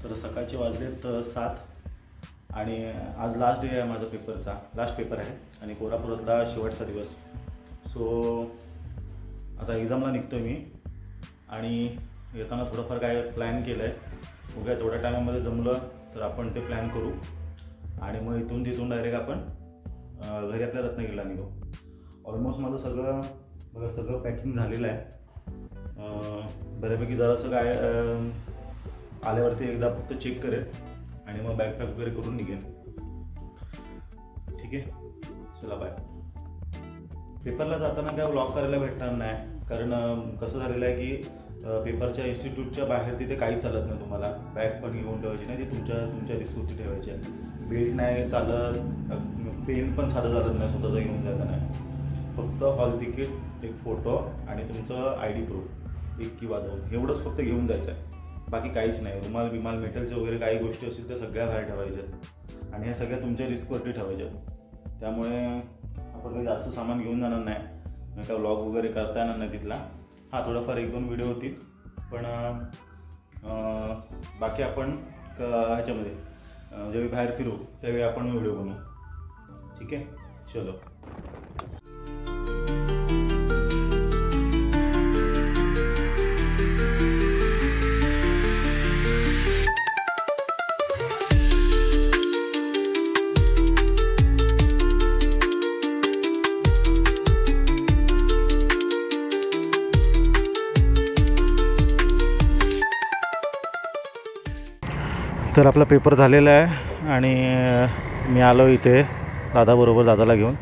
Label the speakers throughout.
Speaker 1: तर सकाळचे वाजलेत 7 आणि आज लास्ट डे आहे माझा पेपरचा, लास्ट पेपर आहे आणि कोल्हापुरातला शेवटचा दिवस. सो आता एक्झामला निघतो आहे मी आणि येताना थोडंफार काय प्लॅन केलं आहे. बघूया थोड्या टायमामध्ये जमलं तर आपण ते प्लॅन करू आणि मग इथून तिथून डायरेक्ट आपण घरी आपल्या रत्नागिरीला निघू. ऑलमोस्ट माझं सगळं पॅकिंग झालेलं आहे. बऱ्यापैकी जरासं काय आल्यावरती एकदा फक्त चेक करेल आणि मग बॅग पॅक वगैरे करून निघेन. ठीक आहे, चला बाय. पेपरला जाताना काय व्लॉग करायला भेटणार नाही, कारण कसं झालेलं आहे की पेपरच्या इन्स्टिट्यूटच्या बाहेर तिथे काहीच चालत नाही. तुम्हाला बॅग पण घेऊन ठेवायची नाही, ती तुमच्या रिस्कवरती ठेवायची आहे. बेल्ट नाही चालत, पेन पण साधं चालत नाही स्वतःचं घेऊन जायचं नाही. फक्त हॉल तिकीट, एक फोटो आणि तुमचं ID प्रूफ 1 किंवा 2 एवढंच फक्त घेऊन जायचं आहे. बाकी काहीच नाही. रुमाल मेटलचे वगैरे काही गोष्टी असतील त्या सगळ्या बाहेर ठेवायच्या आणि ह्या सगळ्या तुमच्या रिस्कवरती ठेवायच्या. त्यामुळे आपण काही जास्त सामान घेऊन जाणार नाही, नाही का व्लॉग वगैरे करता येणार नाही तिथला. हां, थोडाफार 1-2 व्हिडिओ होतील, पण बाकी आपण ह्याच्यामध्ये ज्यावेळी बाहेर फिरू त्यावेळी आपण व्हिडिओ बनवू. ठीक आहे, चलो. तर आपला पेपर झालेला आहे आणि मी आलो इथे दादाला घेऊन.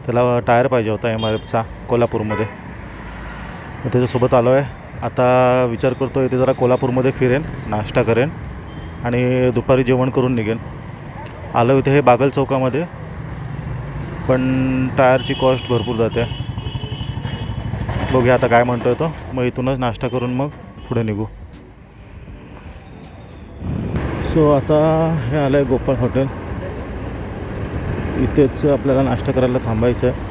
Speaker 1: त्याला टायर पाहिजे होता MRFचा कोल्हापूरमध्ये, मग त्याच्यासोबत आलो आहे. आता विचार करतो इथे जरा कोल्हापूरमध्ये फिरेन, नाश्ता करेन आणि दुपारी जेवण करून निघेन. आलो इथे हे बागल चौकामध्ये, पण टायरची कॉस्ट भरपूर जाते. बघूया आता काय म्हणतोय तो, मग इथूनच नाश्ता करून मग पुढे निघू. सो आता हे आलं आहे गोपाळ हॉटेल. इथेच आपल्याला नाश्ता करायला थांबायचं आहे.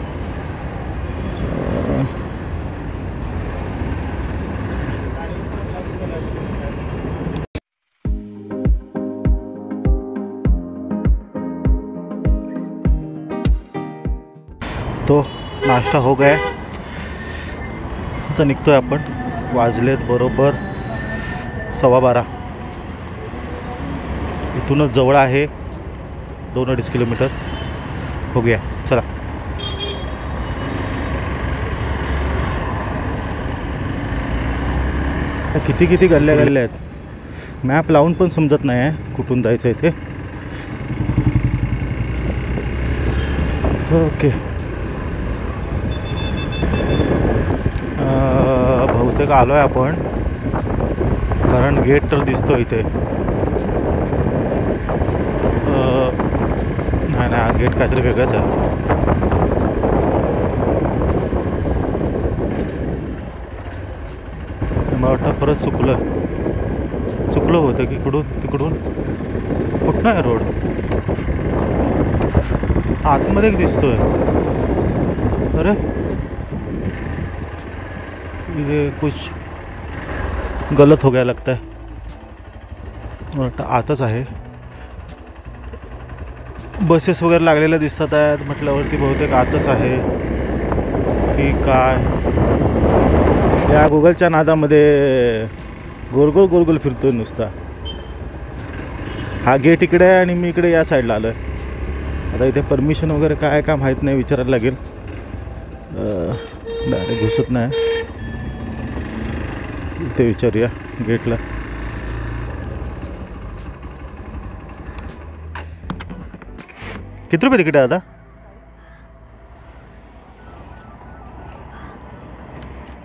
Speaker 1: तो नाश्ता हो गया. आता निघतोय आपण. वाजलेत बरोबर 12:15. इथूनच जवळ आहे, 2-2.5 किलोमीटर. बघूया, चला. किती गल्ल्या आहेत. मॅप लावून पण समजत नाही आहे कुठून जायचं आहे ते. ओके, बहुतेक आलो आहे आपण, कारण गेट तर दिसतो इथे. नाही हा गेट काहीतरी वेगळाच आहे. मला वाटतं परत चुकलं होतं की तिकडून कुठनं आहे रोड. आतमध्ये दिसतोय. अरे ये कुछ गलत हो गया लगता है. मला वाटतं आतच आहे. बसेस वगैरे लागलेल्या दिसतात आहेत म्हटल्यावरती बहुतेक आतच आहे की काय. या गुगलच्या नादामध्ये गोल फिरतोय नुसता. हा गेट इकडे आहे आणि मी इकडे या साईडला आलो आहे. आता इथे परमिशन वगैरे काय का माहीत नाही, विचारायला लागेल. डायरेक्ट घुसत नाही, इथे विचारूया गेटला. किती रुपये तिकीट आहे आता?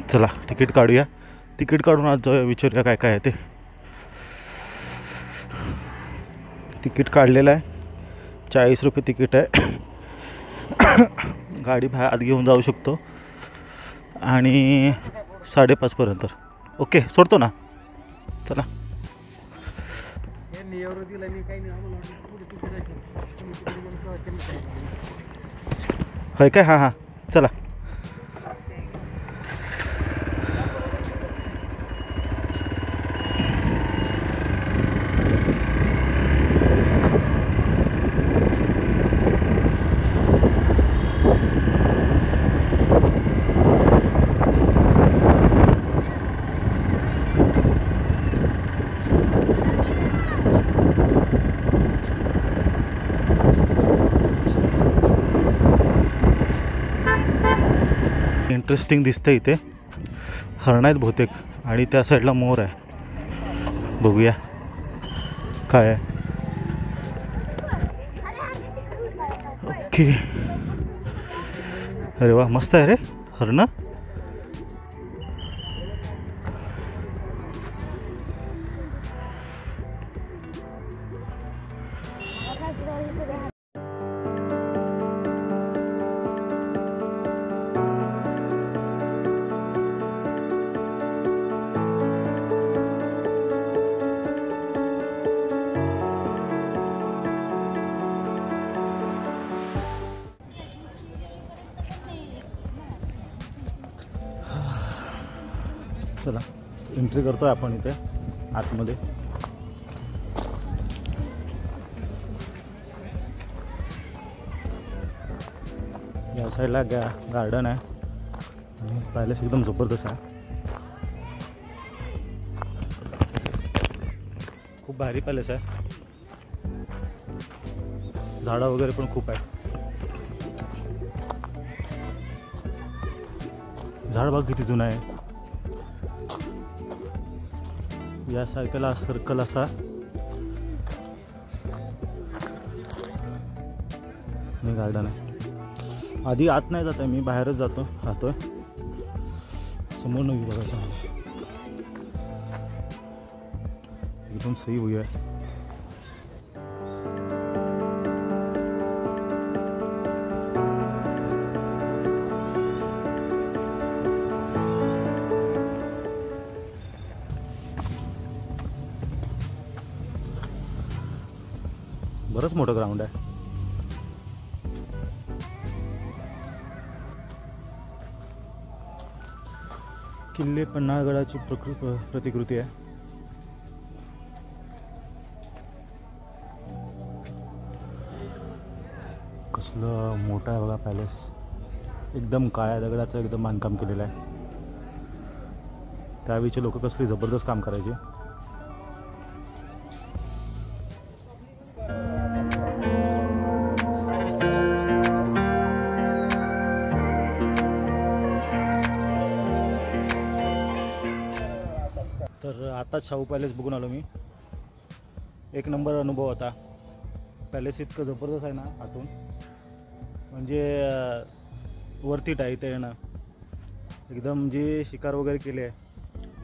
Speaker 1: चला तिकीट काढूया. तिकीट काढून आज जाऊया, विचारूया काय काय आहे ते. तिकीट काढलेलं आहे, 40 रुपये तिकीट आहे. गाडी बाहेर आत घेऊन जाऊ शकतो आणि 5:30 पर्यंत. ओके, सोडतो ना. चला. होय काय? हां चला. इंटरेस्टिंग दिसतंय इथे. हरण आहेत बहुतेक आणि त्या साईडला मोर आहे. बघूया काय आहे. ओके. अरे वा, मस्त आहे रे हरण. चला एंट्री करतोय आपण इथे आतमध्ये. या साईडला गार्डन आहे आणि पॅलेस एकदम जबरदस्त आहे. खूप भारी पॅलेस आहे. झाडं वगैरे पण खूप आहे. झाड बाग किती जुना आहे. या सारख्याला सर्कल असा मी गार्डन आहे. आधी आत नाही जात आहे मी, बाहेरच राहतोय. समोर नाही बघायचं मला. एकदम सही हुई आहे. बरंच मोठं ग्राउंड आहे. किल्ले पन्हाळगडाची प्रतिकृती आहे. कसलं मोठं आहे बघा पॅलेस. एकदम काळ्या दगडाचं एकदम बांधकाम केलेलं आहे. त्यावेळीचे लोक कसली जबरदस्त काम करायचे. तर आता शाहू पॅलेस बघून आलो मी. एक नंबर अनुभव होता. पॅलेस इतकं जबरदस्त आहे ना आतून, म्हणजे वरतीट आहे इथे येणं. एकदम जे शिकार वगैरे केले आहे,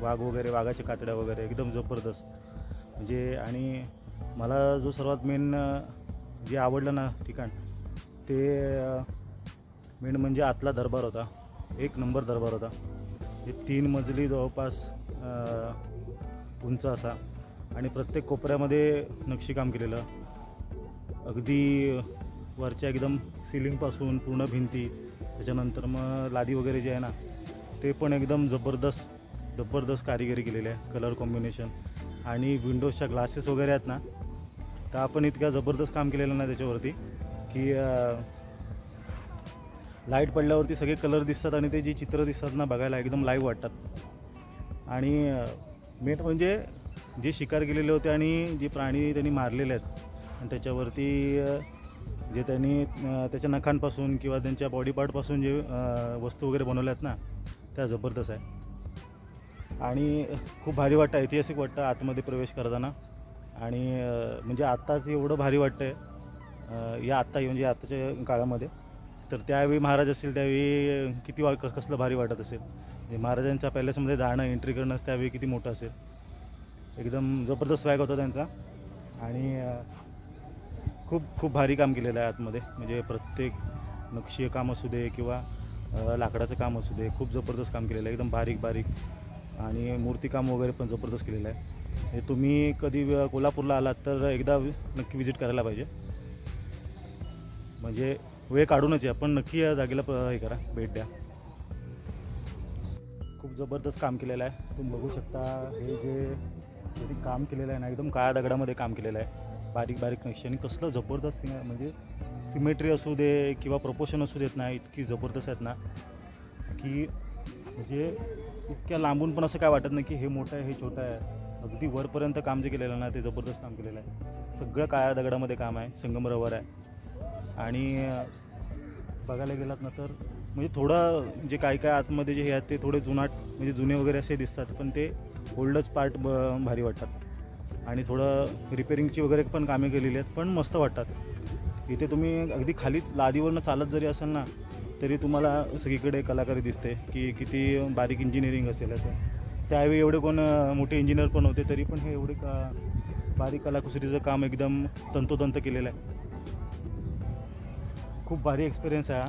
Speaker 1: वाघ वगैरे, वाघाच्या कातड्या वगैरे, एकदम जबरदस्त म्हणजे. आणि मला जो सर्वात मेन जे आवडलं ना ठिकाण, ते मेन म्हणजे आतला दरबार होता. एक नंबर दरबार होता. हे 3 मजली जवळपास उंच असा, आणि प्रत्येक कोपऱ्यामध्ये नक्षीकाम केलेलं. अगदी वरच्या एकदम सिलिंगपासून पूर्ण भिंती, त्याच्यानंतर मग लादी वगैरे जे आहे ना, ते पण एकदम जबरदस्त कारिगिरी केलेली आहे. कलर कॉम्बिनेशन आणि विंडोजच्या ग्लासेस वगैरे आहेत ना, तर आपण इतक्या जबरदस्त काम केलेलं ना त्याच्यावरती की लाईट पडल्यावरती सगळे कलर दिसतात आणि ते जे चित्र दिसतात ना बघायला एकदम लाईव्ह वाटतात. आणि मेन म्हणजे जे शिकार केलेले होते आणि जे प्राणी त्यांनी मारलेले आहेत, आणि त्याच्यावरती जे त्यांनी त्याच्या नखांपासून किंवा त्यांच्या बॉडी पार्टपासून जे वस्तू वगैरे बनवल्या आहेत ना, त्या जबरदस्त आहे. आणि खूप भारी वाटतं, ऐतिहासिक वाटतं आतमध्ये प्रवेश करताना. आणि म्हणजे आत्ताच एवढं भारी वाटतं आहे या म्हणजे आत्ताच्या काळामध्ये. तर त्यावेळी महाराज असतील त्यावेळी किती कसलं भारी वाटत असेल. म्हणजे महाराजांच्या पॅलेसमध्ये जाणं, एंट्री करणं त्यावेळी किती मोठं असेल. एकदम जबरदस्त स्वॅग होता त्यांचा. आणि खूप भारी काम केलेलं आहे आतमध्ये. म्हणजे प्रत्येक नक्षीय काम असू दे किंवा लाकडाचं काम असू दे, खूप जबरदस्त काम केलेलं आहे. एकदम बारीक आणि मूर्तिकाम वगैरे पण जबरदस्त केलेलं आहे. हे तुम्ही कधी कोल्हापूरला आलात तर एकदा नक्की विजिट करायला पाहिजे. म्हणजे वेळ काढूनच या, पण नक्की या जागेला हे करा, भेट द्या. खूप जबरदस्त काम केलेलं आहे. तुम्ही बघू शकता हे जे ते काम केलेलं आहे ना, एकदम काळ्या दगडामध्ये काम केलेलं आहे, बारीक बारीक नक्षी, आणि कसलं जबरदस्त म्हणजे सिमेट्री असू दे किंवा प्रपोर्शन असू देत ना, इतकी जबरदस्त आहेत ना की म्हणजे इतक्या लांबून पण असं काय वाटत नाही की हे मोठं आहे हे छोटं आहे. अगदी वरपर्यंत काम जे केलेलं आहे ना ते जबरदस्त काम केलेलं आहे. सगळं काळ्या दगडामध्ये काम आहे, संगमरवर आहे. आणि बघायला गेलात ना तर म्हणजे थोडं जे काय काय आतमध्ये जे हे आहेत ते थोडे जुनाट म्हणजे जुने वगैरे असे दिसतात, पण ते ओल्डच पार्ट भारी वाटतात. आणि थोडं रिपेरिंगची वगैरे पण कामे केलेली आहेत, पण मस्त वाटतात. इथे तुम्ही अगदी खालीच लादीवरनं चालत जरी असाल ना तरी तुम्हाला सगळीकडे कलाकारी दिसते की किती बारीक इंजिनिअरिंग असेल असं. त्यावेळी एवढे कोण मोठे इंजिनियर पण होते, तरी पण हे एवढे बारीक कलाकुसरीचं काम एकदम तंतोतंत केलेलं आहे. खूप भारी एक्सपिरियन्स आहे हा.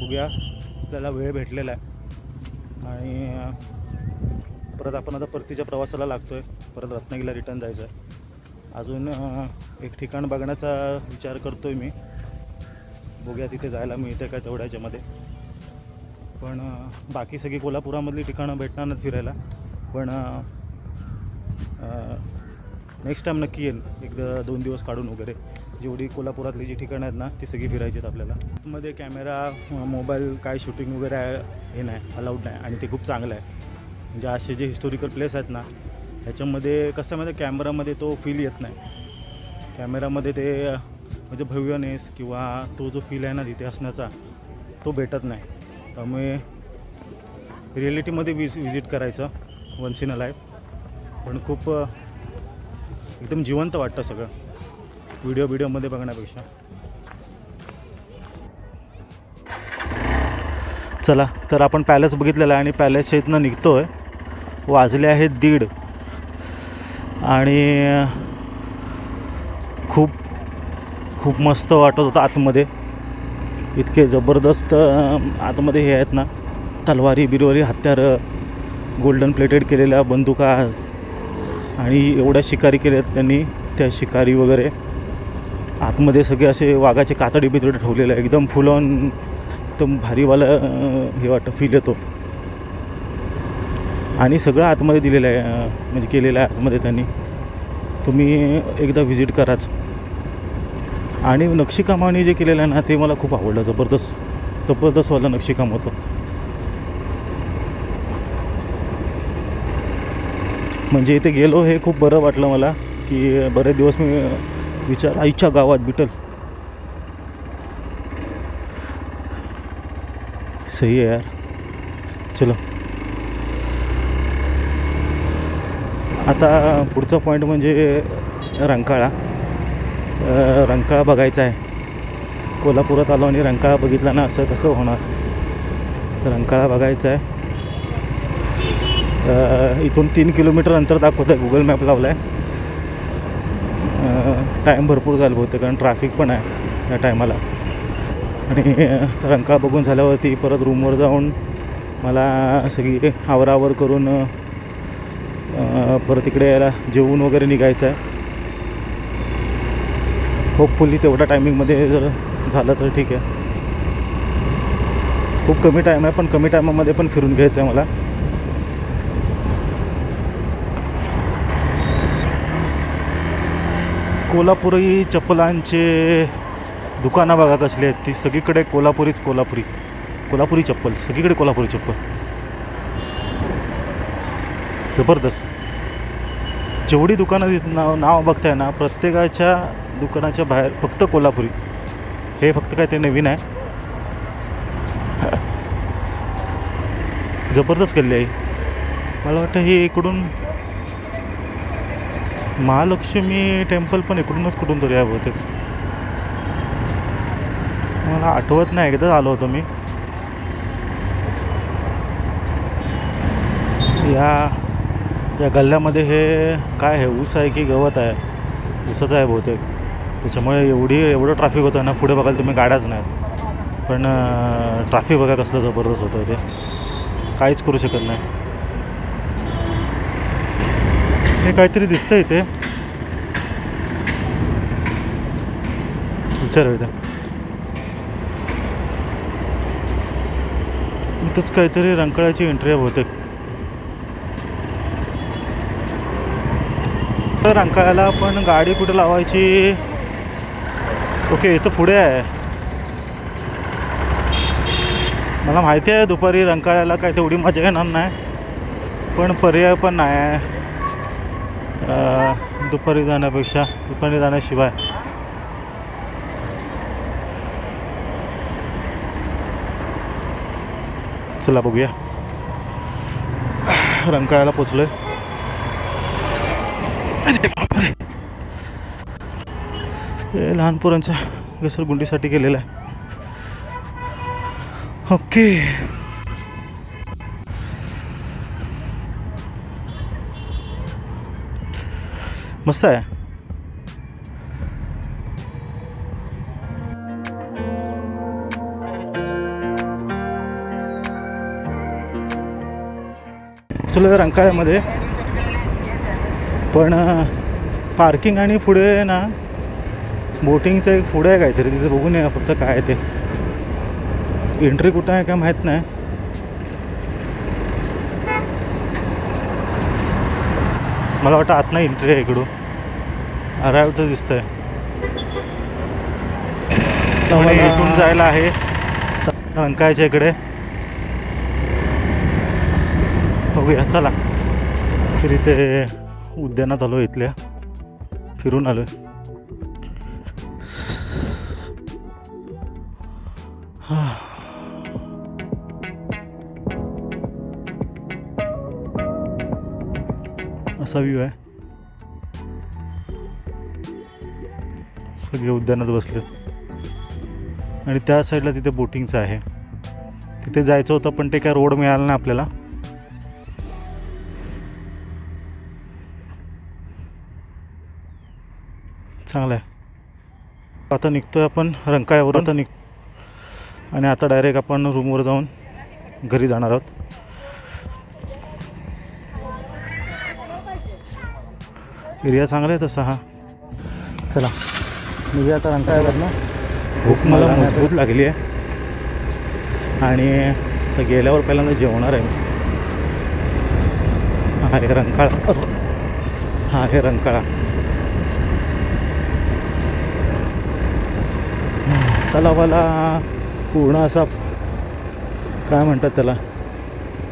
Speaker 1: बघूया, आपल्याला वेळ भेटलेला आहे आणि परत आपण आता परतीच्या प्रवासाला लागतो आहे. परत रत्नागिरीला रिटर्न जायचं आहे. अजून एक ठिकाण बघण्याचा विचार करतो आहे मी. बघूया तिथे जायला मिळते काय तेवढ्याच्यामध्ये. पण बाकी सगळी कोल्हापुरामधली ठिकाणं भेटणार नाहीत फिरायला, पण नेक्स्ट टाईम नक्की येईल, एक 2 दिवस काढून वगैरे. जेवढी कोल्हापुरातली जी ठिकाणं आहेत ना ती सगळी फिरायची आहेत आपल्याला. मध्ये कॅमेरा मोबाईल काय शूटिंग वगैरे हे नाही, अलाउड नाही, आणि ते खूप चांगलं आहे. म्हणजे असे जे हिस्टोरिकल प्लेस आहेत ना ह्याच्यामध्ये कसं म्हणजे कॅमेरामध्ये तो फील येत नाही. कॅमेरामध्ये ते म्हणजे भव्यनेस किंवा तो जो फील आहे ना तिथे असण्याचा तो भेटत नाही. त्यामुळे रिॲलिटीमध्ये विजिट करायचं वन्स इन अ लाईफ. पण खूप एकदम जिवंत वाटतं सगळं व्हिडिओमध्ये बघण्यापेक्षा. चला तर आपण पॅलेस बघितलेला आहे आणि पॅलेसच्या इथनं निघतो आहे. वाजले आहेत 1:30 आणि खूप मस्त वाटत होतं आतमध्ये. इतके जबरदस्त आतमध्ये हे आहेत ना, तलवारी बिरवारी हत्यारं, गोल्डन प्लेटेड केलेल्या बंदुका, आणि एवढ्या शिकारी केल्यात त्यांनी. त्या शिकारी वगैरे आतमध्ये सगळे असे वाघाचे कातडी बितडे ठेवलेले आहे. एकदम फुल ऑन एकदम भारीवालं हे वाटतं, फील येतो. आणि सगळं आतमध्ये दिलेलं आहे, म्हणजे केलेलं आहे आतमध्ये त्यांनी. तुम्ही एकदा व्हिजिट कराच. आणि नक्षीकामाने जे केलेलं आहे ना ते मला खूप आवडलं. जबरदस्तवालं नक्षीकाम होतं. म्हणजे इथे गेलो हे खूप बरं वाटलं मला, की बरेच दिवस मी आईच्या गावात बिटल. सही आहे यार. चलो आता पुढचा पॉईंट म्हणजे रंकाळा. रंकाळा बघायचा आहे. कोल्हापुरात आलो आणि रंकाळा बघितला ना असं कसं होणार. रंकाळा बघायचा आहे. इथून 3 किलोमीटर अंतर दाखवतं आहे, गुगल मॅप लावला आहे. टाईम भरपूर झाला बहुतेक, कारण ट्रॅफिक पण आहे या टायमाला. आणि रंकाळा बघून झाल्यावरती परत रूमवर जाऊन मला सगळी आवरावर करून परत इकडे यायला जेवून वगैरे निघायचं आहे. होपफुली तेवढ्या टायमिंगमध्ये जर झालं तर ठीक आहे. खूप कमी टाईम आहे, पण कमी टायमामध्ये पण फिरून घ्यायचं आहे मला. कोल्हापुरी चप्पलांचे दुकानं बघा कसले आहेत. ती सगळीकडे कोल्हापुरी चप्पल, सगळीकडे कोल्हापुरी चप्पल. जबरदस्त. जेवढी दुकानं नाव बघताय ना प्रत्येकाच्या दुकानाच्या बाहेर फक्त कोल्हापुरी. हे फक्त काय ते नवीन आहे. जबरदस्त केले आहे. मला वाटतं हे इकडून महालक्ष्मी टेम्पल पण इकडूनच कुठून तरी आहे बहुतेक. मला आठवत नाही, एकदाच आलो होतो मी. या गल्ल्यामध्ये हे काय आहे, ऊस आहे की गवत आहे? ऊसाचं आहे बहुतेक. त्याच्यामुळे एवढं ट्रॅफिक होतं ना. पुढे बघायला तुम्ही गाड्याच नाहीत, पण ट्रॅफिक बघा कसलं जबरदस्त होतं ते. काहीच करू शकत नाही. हे काहीतरी दिसतं इथे, विचारू इथं इथंच काहीतरी रंकाळ्याची एंट्री आहे बहुतेक. तर रंकाळ्याला पण गाडी कुठे लावायची? ओके, इथं पुढे आहे. मला माहिती आहे दुपारी रंकाळ्याला काय तेवढी मजा येणार नाही, पण पर्याय पण नाही आहे दुपारी जाण्यापेक्षा, दुपारी जाण्याशिवाय. चला बघूया. रंकाळ्याला पोचलोय. हे लहान पोरांच्या घसरगुंडीसाठी केलेलं आहे. ओके, मस्त आहे. चलो रंकाळ्यामध्ये पण पार्किंग आणि पुढे ना बोटिंगचं एक पुढे आहे काहीतरी, तिथे बघून या फक्त काय आहे ते. एंट्री कुठं आहे काय माहीत नाही. मला वाटतं आत नाही एंट्री आहे इकडून. अराईव्ह तर दिसतंय. त्यामुळे इथून जायला आहे रंकाळ्याच्या इकडे. बघूया चला. तरी ते उद्यानात आलो, इथल्या फिरून आलो. असा व्ह्यू आहे. सगळे उद्यानात बसलेत आणि त्या साईडला तिथे बोटिंगचं आहे. तिथे जायचं होतं पण ते काय रोड मिळाला नाही आपल्याला. चांगलं आहे. आता निघतोय आपण रंकाळ्यावरून. आता आणि आता डायरेक्ट आपण रूमवर जाऊन घरी जाणार आहोत. एरिया चांगला आहे तसा हा. चला निघूया आता रंकाळ्यावरनं. भूक मला मजबूत लागली आहे आणि आता गेल्यावर पहिल्यांदा जेवणार आहे मी. हा आहे रंकाळा. हा आहे रंकाळा. तलावाला पूर्ण असा काय म्हणतात त्याला,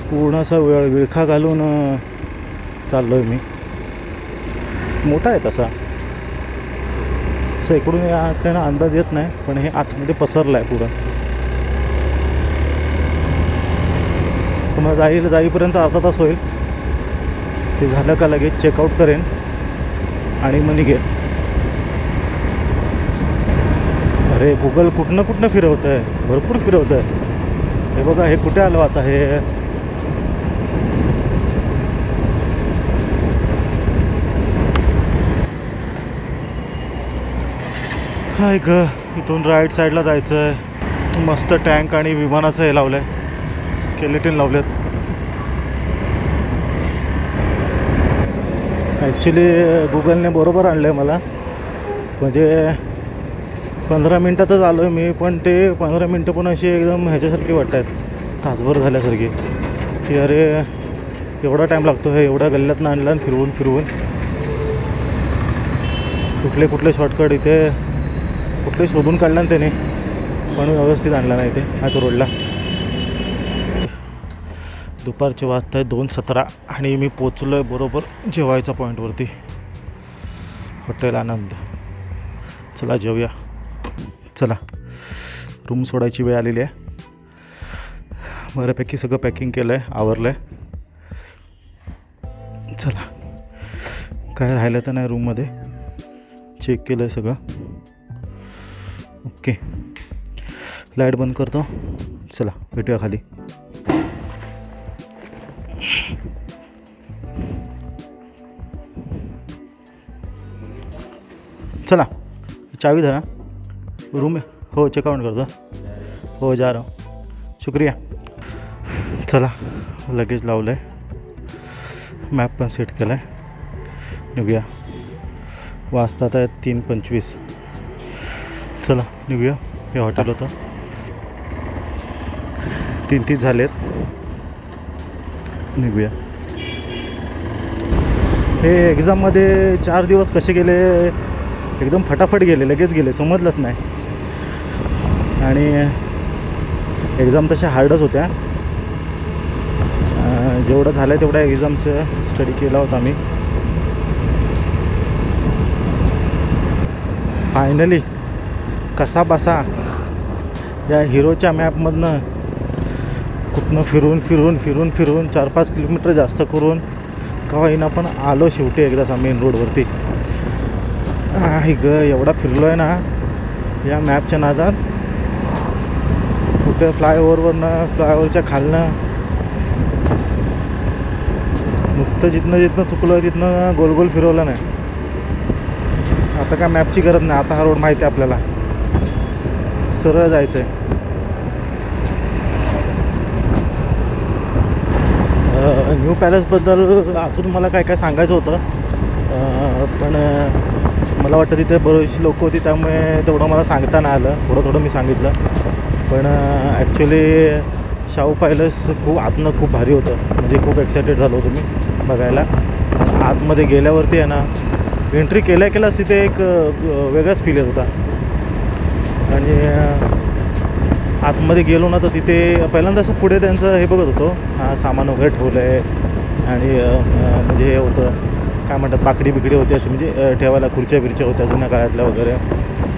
Speaker 1: पूर्ण असा विळखा घालून चाललो आहे मी. मोठा आहे तसा, असं इकडून त्यांना अंदाज येत नाही, पण हे आतमध्ये पसरलं आहे पुढं. तुम्हाला जाईपर्यंत अर्धा तास होईल. ते झालं का लगेच चेकआउट करेन आणि मग निघेल. अरे गुगल कुठनं फिरवतं आहे, भरपूर फिरवतं आहे. हे बघा, हे कुठे आलो आता. हे हाय ग, इथून राईट साईडला जायचं आहे. मस्त टँक आणि विमानाचं हे लावलं आहे, स्केलेटन लावलेत. ॲक्च्युली गुगलने बरोबर आणलं आहे मला. म्हणजे 15 मिनटातच आलो आहे मी, पण ते 15 मिनटं पण अशी एकदम ह्याच्यासारखी वाटत आहेत, तासभर झाल्यासारखी. की अरे एवढा टाईम लागतो हे, एवढ्या गल्ल्यातनं आणलं आणि फिरवून कुठले शॉर्टकट इथे कुठले शोधून काढला ना त्याने, पण व्यवस्थित आणला नाही ते ह्याच रोडला. दुपारचे वाजत आहे 2:17 आणि मी पोचलो आहे बरोबर जेवायच्या पॉईंटवरती, हॉटेल आनंद. चला जेवूया. चला, रूम सोडायची वेळ आलेली आहे. बऱ्यापैकी सगळं पॅकिंग केलं आहे, आवरलं आहे. चला, काय राहिलं तर नाही रूममध्ये, चेक केलं आहे सगळं. ओके, लाईट बंद करतो. चला भेटूया खाली. चला चावी धरा. रूम हो चेकआउट करतो. हो जा रहा हूँ, शुक्रिया. चला लगेज लावलं आहे, मॅप पण सेट केला आहे. निघूया. वाजतात आहेत 3:25. चला निघूया. हे हॉटेल होतं. 3:30 झालेत. निघूया. हे एक्झाममध्ये 4 दिवस कसे गेले, एकदम फटाफट गेले, लगेच गेले, समजलंच नाही. आणि एक्झाम तशा हार्डच होत्या. जेवढं झालं आहे तेवढ्या एक्झामचं स्टडी केला होता मी. फायनली कसा बसा या हिरोच्या मॅपमधनं कुठनं फिरून 4-5 किलोमीटर जास्त करून कवाईना पण आलो शेवटी एकदाच मेन रोडवरती. आहे ग, एवढा फिरलो आहे ना या मॅपच्या नादात. कुठे फ्लायओव्हरच्या खालनं नुसतं जिथनं चुकलो आहे तिथनं गोल फिरवलं नाही. आता काय मॅपची गरज नाही, आता हा रोड माहिती आहे आपल्याला, सरळ जायचं आहे. न्यू पॅलेसबद्दल अजून मला काय सांगायचं होतं, पण मला वाटतं तिथे बरीचशी लोकं होती त्यामुळे तेवढं मला सांगता नाही आलं. थोडं मी सांगितलं. पण ॲक्च्युली शाहू पॅलेस आतनं खूप भारी होतं. म्हणजे खूप एक्सायटेड झालो होतो मी बघायला. आतमध्ये गेल्यावरती आहे ना, एंट्री केल्याच तिथे एक वेगळाच फील येत होता. आणि आतमध्ये गेलो ना तर तिथे पहिल्यांदा असं पुढे त्यांचं हे बघत होतो, हा सामान वगैरे ठेवलं आहे. आणि म्हणजे हे होतं काय म्हणतात, बाकडी बिकडी होती अशी, म्हणजे ठेवायला खुर्च्या बिर्च्या होत्या जुन्या काळातल्या वगैरे.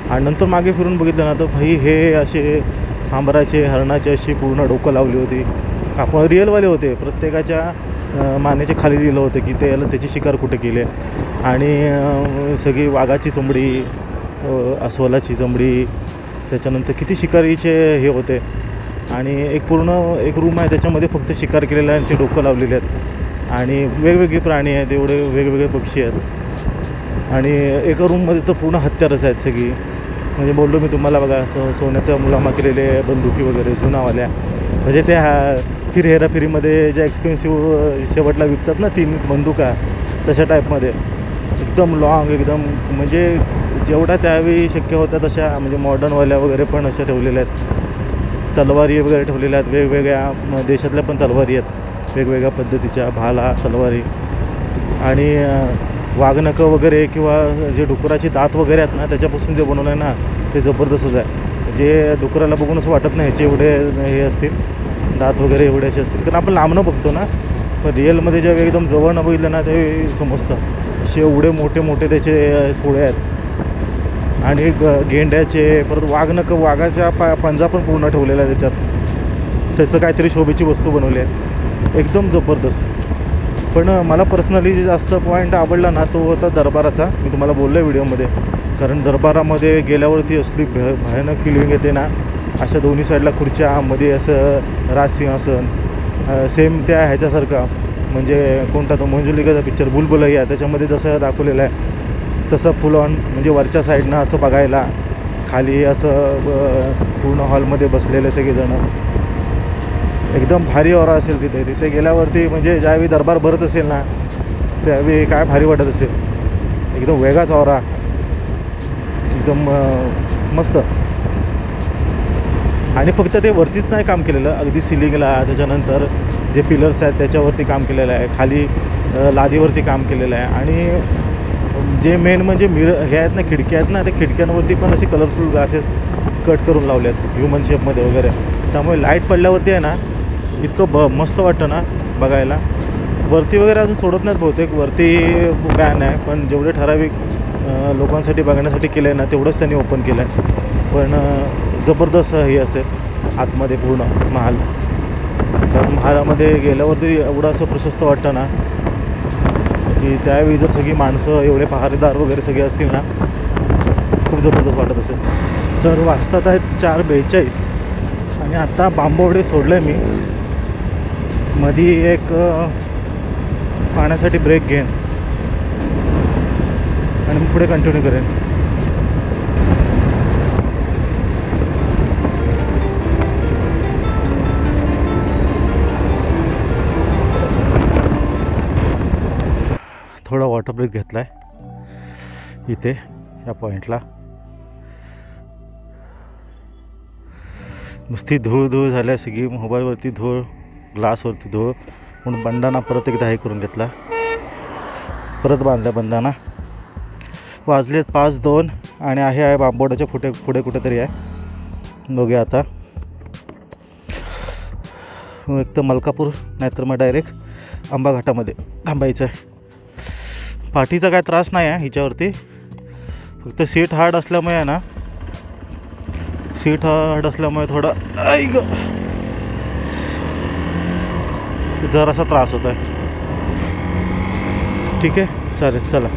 Speaker 1: आणि नंतर मागे फिरून बघितलं ना तर भाई हे असे सांबराचे हरणाचे अशी पूर्ण डोकं लावली होती. आपण रिअलवाले होते, प्रत्येकाच्या मानेचे खाली दिलं होतं की त्याची शिकार कुठे केली. आणि सगळी वाघाची चमडी, अस्वलाची चमडी, त्याच्यानंतर किती शिकारीचे हे होते. आणि एक रूम आहे त्याच्यामध्ये फक्त शिकार केलेल्यांचे डोकं लावलेले आहेत. आणि वेगवेगळे प्राणी आहेत, एवढे वेगवेगळे पक्षी आहेत. आणि एका रूममध्ये तर पूर्ण हत्यारच आहेत सगळी. म्हणजे बोललो मी तुम्हाला बघा, असं सोन्याचा मुलामा केलेले बंदुकी वगैरे जुनावाल्या, म्हणजे त्या हेराफेरीमध्ये ज्या एक्सपेन्सिव्ह शेवटला विकतात ना 3 बंदुका, तशा टाईपमध्ये एकदम लॉंग, एकदम म्हणजे जेवढा त्यावेळी शक्य होत्या तशा, म्हणजे मॉडर्नवाल्या वगैरे पण अशा ठेवलेल्या आहेत. तलवारी वगैरे ठेवलेल्या आहेत, वेगवेगळ्या देशातल्या पण तलवारी आहेत, वेगवेगळ्या पद्धतीच्या भाला तलवारी. आणि वाघनखं वगैरे किंवा जे डुकराचे दात वगैरे आहेत ना त्याच्यापासून जे बनवलं आहे ना ते जबरदस्तच आहे. जे डुकराला बघून असं वाटत नाही ह्याचे एवढे हे असतील दात वगैरे एवढे असे असतील, कारण आपण लांबनं बघतो ना, पण रिअलमध्ये जेव्हा एकदम जवळनं बघितलं ना ते समजतं. असे एवढे मोठे त्याचे सोळे आहेत. आणि गेंड्याचे, परत वाघाच्या पंजा पण पूर्ण ठेवलेला आहे त्याच्यात. त्याचं काहीतरी शोभेची वस्तू बनवली आहे, एकदम जबरदस्त. पण मला पर्सनली जे जास्त पॉईंट आवडला ना तो होता दरबाराचा. मी तुम्हाला बोललो आहे व्हिडिओमध्ये, कारण दरबारामध्ये गेल्यावरती असली भयानक फिलिंग येते ना. अशा दोन्ही साईडला खुर्च्यामध्ये असं राजसिंहासन, सेम त्या ह्याच्यासारखं, म्हणजे कोणता तो मंजुलिकाचा पिक्चर बुलबुलैया त्याच्यामध्ये जसं दाखवलेलं आहे तसं फुल ऑन, म्हणजे वरच्या साईडनं असं बघायला, खाली असं पूर्ण हॉलमध्ये बसलेले सगळेजणं. एकदम भारी ऑरा असेल तिथे गेल्यावरती. म्हणजे ज्यावेळी दरबार भरत असेल ना त्यावेळी काय भारी वाटत असेल, एकदम वेगळाच ऑरा, एकदम मस्त. आणि फक्त ते वरतीच नाही काम केलेलं, अगदी सिलिंगला, त्याच्यानंतर जे पिलर्स आहेत त्याच्यावरती काम केलेलं आहे, खाली लादीवरती काम केलेलं आहे. आणि जे मेन म्हणजे हे आहेत ना, खिडक्या आहेत ना, त्या खिडक्यांवरती पण असे कलरफुल ग्लासेस कट करून लावले आहेत ह्युमन शेपमध्ये वगैरे. त्यामुळे लाईट पडल्यावरती आहे ना इतकं मस्त वाटतं ना बघायला. वरती वगैरे असं सोडत नाहीत बहुतेक, वरती बॅन आहे, पण जेवढे ठराविक लोकांसाठी बघण्यासाठी केलं आहे ना तेवढंच त्यांनी ओपन केलं आहे. पण जबरदस्त हे असेल आतमध्ये पूर्ण महाल. कारण महालामध्ये गेल्यावरती एवढं असं प्रशस्त वाटतं ना की त्यावेळी जर सगळी माणसं एवढे पहारेदार वगैरे सगळे असतील ना खूप जबरदस्त वाटत असेल. तर वाजतात आहेत 4:42 आणि आत्ता बांबवडे सोडलं आहे मी. मधी एक पाण्यासाठी ब्रेक घेईन आणि मग पुढे कंटिन्यू करेन.
Speaker 2: थोडा वॉटर ब्रेक घेतला आहे इथे या पॉईंटला. नुसती धूळ धूळ झाल्या सगळी, मोबाईलवरती धूळ, ग्लासवरती धूळ, म्हणून बंडाना परत एकदा हे करून घेतला, परत बांधला बंडाना. वाजलेत 5:02 आणि आहे बांबोड्याच्या पुढे कुठेतरी आहे. बघूया आता, एक तर मलकापूर नाहीतर मग डायरेक्ट आंबा घाटामध्ये थांबायचं आहे. पाठीचा काय त्रास नाही आहे हिच्यावरती, फक्त सीट हार्ड असल्यामुळे आहे ना, सीट हार्ड असल्यामुळे थोडा जरासा त्रास होत आहे. ठीक आहे, चालेल, चला.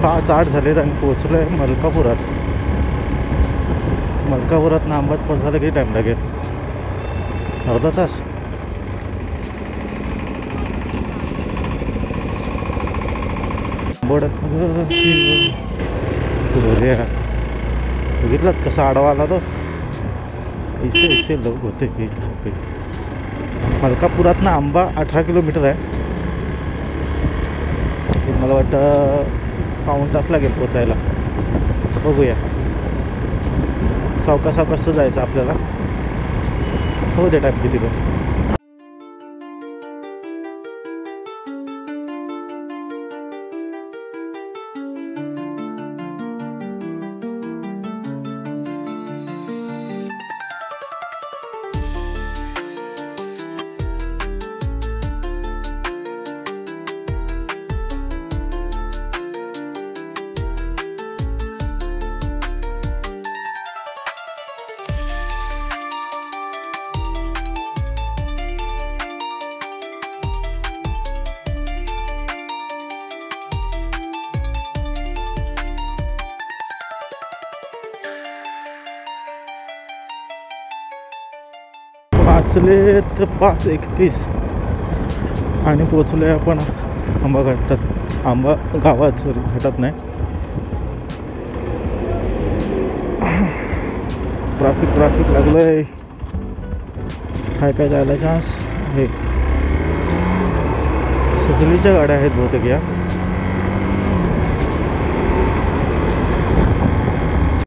Speaker 2: 5:08 झालेत आणि पोचलो आहे मलकापुरात. मलकापुरात आंबात पोचायला किती टाईम लागेल? अर्धा तास. बघितलं कसा आडवा आला तो, ऐसे लोक होते. मलकापुरात ना आंबा 18 किलोमीटर आहे. मला वाटतं पाऊण तास लागेल पोचायला. बघूया, सावकाश जायचं आपल्याला. हो दे टाईम किती पण. वाचले तर 5:31 आणि पोचलो आहे आपण आंबा घाटात. आंबा गावात, सॉरी घाटात नाही. ट्रॅफिक लागलं आहे. काय जायला चान्स आहे. सगळीच्या गाड्या आहेत बहुतेक या.